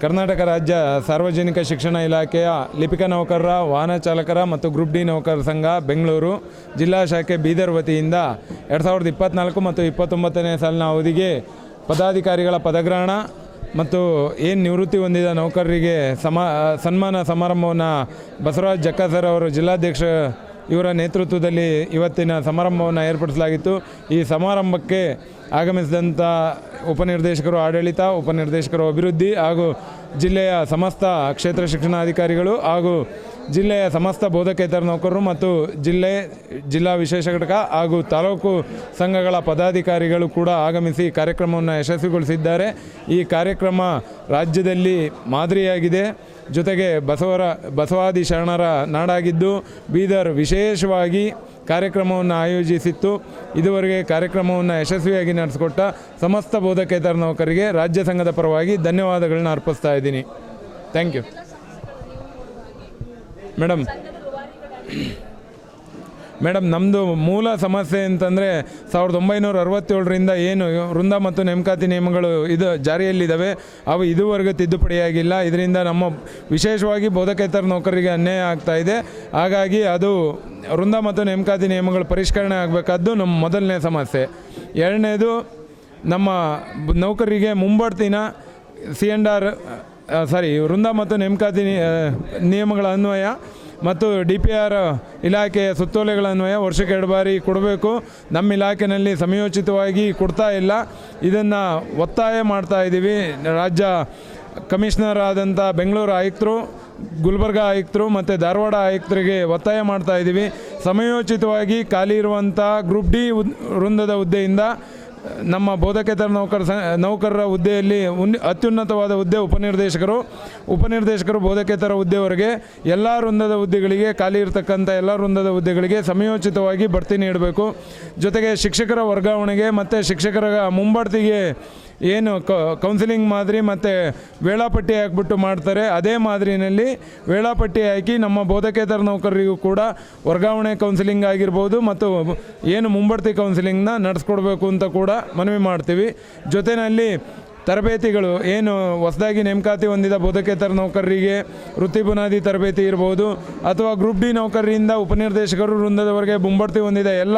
ಕರ್ನಾಟಕ ರಾಜ್ಯ ಸಾರ್ವಜನಿಕ ಶಿಕ್ಷಣ ಇಲಾಖೆಯ ಲಿಪಿಕ ನೌಕರರ, ವಾಹನ ಚಾಲಕರ ಮತ್ತು ಗ್ರೂಪ್ ಡಿ ನೌಕರರ ಸಂಘ ಬೆಂಗಳೂರು ಜಿಲ್ಲಾ ಶಾಖೆ ಬೀದರ್ ವತಿಯಿಂದ 2024 ಮತ್ತು 29ನೇ ಸಾಲಿನ ಅವಧಿಗೆ ಪದಾಧಿಕಾರಿಗಳ ಪದಗ್ರಹಣ ಮತ್ತು ಏನು ನಿವೃತ್ತಿ ಹೊಂದಿದ ನೌಕರರಿಗೆ ಸನ್ಮಾನ ಸಮಾರಂಭವನ್ನು ಬಸವರಾಜ್ ಜಕ್ಕಸರ್ ಅವರು ಜಿಲ್ಲಾಧ್ಯಕ್ಷ ಇವರ ನೇತೃತ್ವದಲ್ಲಿ ಇವತ್ತಿನ ಸಮಾರಂಭವನ್ನು ಏರ್ಪಡಿಸಲಾಗಿತ್ತು. ಈ ಸಮಾರಂಭಕ್ಕೆ ಆಗಮಿಸಿದಂಥ ಉಪನಿರ್ದೇಶಕರು ಆಡಳಿತ, ಉಪನಿರ್ದೇಶಕರು ಅಭಿವೃದ್ಧಿ ಹಾಗೂ ಜಿಲ್ಲೆಯ ಸಮಸ್ತ ಕ್ಷೇತ್ರ ಶಿಕ್ಷಣಾಧಿಕಾರಿಗಳು ಹಾಗೂ ಜಿಲ್ಲೆಯ ಸಮಸ್ತ ಬೋಧಕೇತರ ನೌಕರರು ಮತ್ತು ಜಿಲ್ಲಾ ವಿಶೇಷ ಘಟಕ ಹಾಗೂ ತಾಲೂಕು ಸಂಘಗಳ ಪದಾಧಿಕಾರಿಗಳು ಕೂಡ ಆಗಮಿಸಿ ಕಾರ್ಯಕ್ರಮವನ್ನು ಯಶಸ್ವಿಗೊಳಿಸಿದ್ದಾರೆ. ಈ ಕಾರ್ಯಕ್ರಮ ರಾಜ್ಯದಲ್ಲಿ ಮಾದರಿಯಾಗಿದೆ. ಜೊತೆಗೆ ಬಸವಾದಿ ಶರಣರ ನಾಡಾಗಿದ್ದು ಬೀದರ್ ವಿಶೇಷವಾಗಿ ಕಾರ್ಯಕ್ರಮವನ್ನು ಆಯೋಜಿಸಿತ್ತು. ಇದುವರೆಗೆ ಕಾರ್ಯಕ್ರಮವನ್ನು ಯಶಸ್ವಿಯಾಗಿ ನಡೆಸಿಕೊಟ್ಟ ಸಮಸ್ತ ಬೋಧಕೇತರ ನೌಕರರಿಗೆ ರಾಜ್ಯ ಸಂಘದ ಪರವಾಗಿ ಧನ್ಯವಾದಗಳನ್ನ ಅರ್ಪಿಸ್ತಾ ಇದ್ದೀನಿ. Thank you madam. ನಮ್ಮದು ಮೂಲ ಸಮಸ್ಯೆ ಅಂತಂದರೆ 1967ರಿಂದ ಏನು ವೃಂದ ಮತ್ತು ನೇಮಕಾತಿ ನಿಯಮಗಳು ಜಾರಿಯಲ್ಲಿದ್ದಾವೆ, ಅವು ಇದುವರೆಗೂ ತಿದ್ದುಪಡಿಯಾಗಿಲ್ಲ. ಇದರಿಂದ ನಮ್ಮ ವಿಶೇಷವಾಗಿ ಬೋಧಕೇತರ ನೌಕರರಿಗೆ ಅನ್ಯಾಯ ಆಗ್ತಾಯಿದೆ. ಹಾಗಾಗಿ ಅದು ವೃಂದ ಮತ್ತು ನೇಮಕಾತಿ ನಿಯಮಗಳು ಪರಿಷ್ಕರಣೆ ಆಗಬೇಕಾದ್ದು ನಮ್ಮ ಮೊದಲನೇ ಸಮಸ್ಯೆ. ಎರಡನೇದು, ನಮ್ಮ ನೌಕರರಿಗೆ ಮುಂಬಡ್ತಿನ ವೃಂದ ಮತ್ತು ನೇಮಕಾತಿ ನಿಯಮಗಳ ಅನ್ವಯ ಮತ್ತು DPR ಇಲಾಖೆಯ ಸುತ್ತೋಲೆಗಳ ಅನ್ವಯ ವರ್ಷಕ್ಕೆ 2 ಬಾರಿ ಕೊಡಬೇಕು. ನಮ್ಮ ಇಲಾಖೆಯಲ್ಲಿ ಸಮಯೋಚಿತವಾಗಿ ಕೊಡ್ತಾ ಇಲ್ಲ. ಇದನ್ನು ಒತ್ತಾಯ ಮಾಡ್ತಾ ಇದ್ದೀವಿ. ರಾಜ್ಯ ಕಮಿಷನರ್ ಆದಂಥ ಬೆಂಗಳೂರು ಆಯುಕ್ತರು, ಗುಲ್ಬರ್ಗ ಆಯುಕ್ತರು ಮತ್ತು ಧಾರವಾಡ ಆಯುಕ್ತರಿಗೆ ಒತ್ತಾಯ ಮಾಡ್ತಾ ಇದ್ದೀವಿ. ಸಮಯೋಚಿತವಾಗಿ ಖಾಲಿ ಇರುವಂಥ ಗ್ರೂಪ್ ಡಿ ವೃಂದದ ಹುದ್ದೆಯಿಂದ ನಮ್ಮ ಬೋಧಕೇತರ ನೌಕರರ ಹುದ್ದೆಯಲ್ಲಿ ಅತ್ಯುನ್ನತವಾದ ಹುದ್ದೆ ಉಪನಿರ್ದೇಶಕರು ಬೋಧಕೇತರ ಹುದ್ದೆವರೆಗೆ ಎಲ್ಲ ವೃಂದದ ಹುದ್ದೆಗಳಿಗೆ, ಖಾಲಿ ಇರತಕ್ಕಂಥ ಎಲ್ಲ ವೃಂದದ ಹುದ್ದೆಗಳಿಗೆ ಸಮಯೋಚಿತವಾಗಿ ಬಡ್ತಿ ನೀಡಬೇಕು. ಜೊತೆಗೆ ಶಿಕ್ಷಕರ ವರ್ಗಾವಣೆಗೆ ಮತ್ತು ಶಿಕ್ಷಕರ ಮುಂಬಡ್ತಿಗೆ ಏನು ಕೌನ್ಸಿಲಿಂಗ್ ಮಾದರಿ ಮತ್ತು ವೇಳಾಪಟ್ಟಿ ಹಾಕ್ಬಿಟ್ಟು ಮಾಡ್ತಾರೆ, ಅದೇ ಮಾದರಿನಲ್ಲಿ ವೇಳಾಪಟ್ಟಿ ಹಾಕಿ ನಮ್ಮ ಬೋಧಕೇತರ ನೌಕರರಿಗೂ ಕೂಡ ವರ್ಗಾವಣೆ ಕೌನ್ಸಿಲಿಂಗ್ ಆಗಿರ್ಬೋದು ಮತ್ತು ಏನು ಮುಂಬಡ್ತಿ ಕೌನ್ಸಿಲಿಂಗ್ನ ನಡೆಸ್ಕೊಡ್ಬೇಕು ಅಂತ ಕೂಡ ಮನವಿ ಮಾಡ್ತೀವಿ. ಜೊತೆಯಲ್ಲಿ ತರಬೇತಿಗಳು ಏನು ಹೊಸದಾಗಿ ನೇಮಕಾತಿ ಹೊಂದಿದ ಬೋಧಕೇತರ ನೌಕರರಿಗೆ ವೃತ್ತಿ ಬುನಾದಿ ತರಬೇತಿ ಇರ್ಬೋದು, ಅಥವಾ ಗ್ರೂಪ್ ಡಿ ನೌಕರರಿಂದ ಉಪನಿರ್ದೇಶಕರು ವೃಂದದವರೆಗೆ ಮುಂಬಡ್ತಿ ಹೊಂದಿದ ಎಲ್ಲ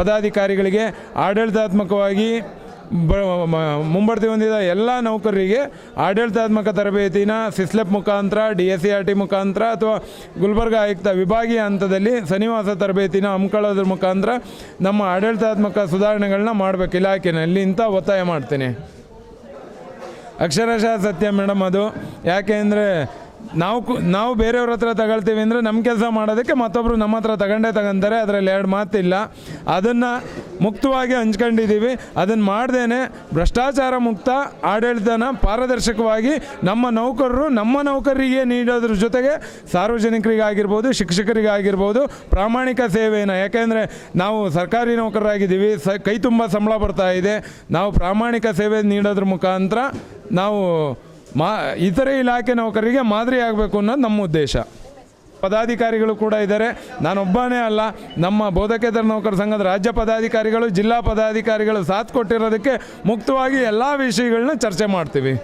ಪದಾಧಿಕಾರಿಗಳಿಗೆ ಆಡಳಿತಾತ್ಮಕವಾಗಿ ಮುಂಬಡ್ತಿ ಹೊಂದಿದ ಎಲ್ಲ ನೌಕರರಿಗೆ ಆಡಳಿತಾತ್ಮಕ ತರಬೇತಿನ ಸಿಸ್ಲೆಪ್ ಮುಖಾಂತರ, DSCRT ಮುಖಾಂತರ ಅಥವಾ ಗುಲ್ಬರ್ಗ ಆಯುಕ್ತ ವಿಭಾಗೀಯ ಹಂತದಲ್ಲಿ ಸನ್ನಿವಾಸ ತರಬೇತಿನ ಹಮ್ಮಿಕೊಳ್ಳೋದ್ರ ಮುಖಾಂತರ ನಮ್ಮ ಆಡಳಿತಾತ್ಮಕ ಸುಧಾರಣೆಗಳನ್ನ ಮಾಡಬೇಕು ಇಲಾಖೆಯಲ್ಲಿ ಅಂತ ಒತ್ತಾಯ ಮಾಡ್ತೀನಿ. ಅಕ್ಷರಶಃ ಸತ್ಯ ಮೇಡಮ್ ಅದು. ಯಾಕೆ ಅಂದರೆ ನಾವು ಬೇರೆಯವ್ರ ಹತ್ರ ತಗೊಳ್ತೀವಿ ಅಂದರೆ ನಮ್ಮ ಕೆಲಸ ಮಾಡೋದಕ್ಕೆ ಮತ್ತೊಬ್ಬರು ನಮ್ಮ ಹತ್ರ ತಗೊಂತಾರೆ. ಅದರಲ್ಲಿ 2 ಮಾತಿಲ್ಲ. ಅದನ್ನು ಮುಕ್ತವಾಗಿ ಹಂಚ್ಕೊಂಡಿದ್ದೀವಿ. ಅದನ್ನು ಮಾಡ್ದೇನೆ ಭ್ರಷ್ಟಾಚಾರ ಮುಕ್ತ ಆಡಳಿತನ ಪಾರದರ್ಶಕವಾಗಿ ನಮ್ಮ ನೌಕರರಿಗೆ ನೀಡೋದ್ರ ಜೊತೆಗೆ ಸಾರ್ವಜನಿಕರಿಗಾಗಿರ್ಬೋದು, ಶಿಕ್ಷಕರಿಗಾಗಿರ್ಬೋದು ಪ್ರಾಮಾಣಿಕ ಸೇವೆಯನ್ನು, ಯಾಕೆಂದರೆ ನಾವು ಸರ್ಕಾರಿ ನೌಕರರಾಗಿದ್ದೀವಿ, ಕೈ ತುಂಬ ಸಂಬಳ ಬರ್ತಾ ಇದೆ. ನಾವು ಪ್ರಾಮಾಣಿಕ ಸೇವೆ ನೀಡೋದ್ರ ಮುಖಾಂತರ ನಾವು ಇತರೆ ಇಲಾಖೆ ನೌಕರರಿಗೆ ಮಾದರಿ ಆಗಬೇಕು ಅನ್ನೋದು ನಮ್ಮ ಉದ್ದೇಶ. ಪದಾಧಿಕಾರಿಗಳು ಕೂಡ ಇದ್ದಾರೆ, ನಾನೊಬ್ಬನೇ ಅಲ್ಲ. ನಮ್ಮ ಬೋಧಕೇತರ ನೌಕರ ಸಂಘದ ರಾಜ್ಯ ಪದಾಧಿಕಾರಿಗಳು, ಜಿಲ್ಲಾ ಪದಾಧಿಕಾರಿಗಳು ಸಾಥ್ ಕೊಟ್ಟಿರೋದಕ್ಕೆ ಮುಕ್ತವಾಗಿ ಎಲ್ಲ ವಿಷಯಗಳನ್ನ ಚರ್ಚೆ ಮಾಡ್ತೀವಿ.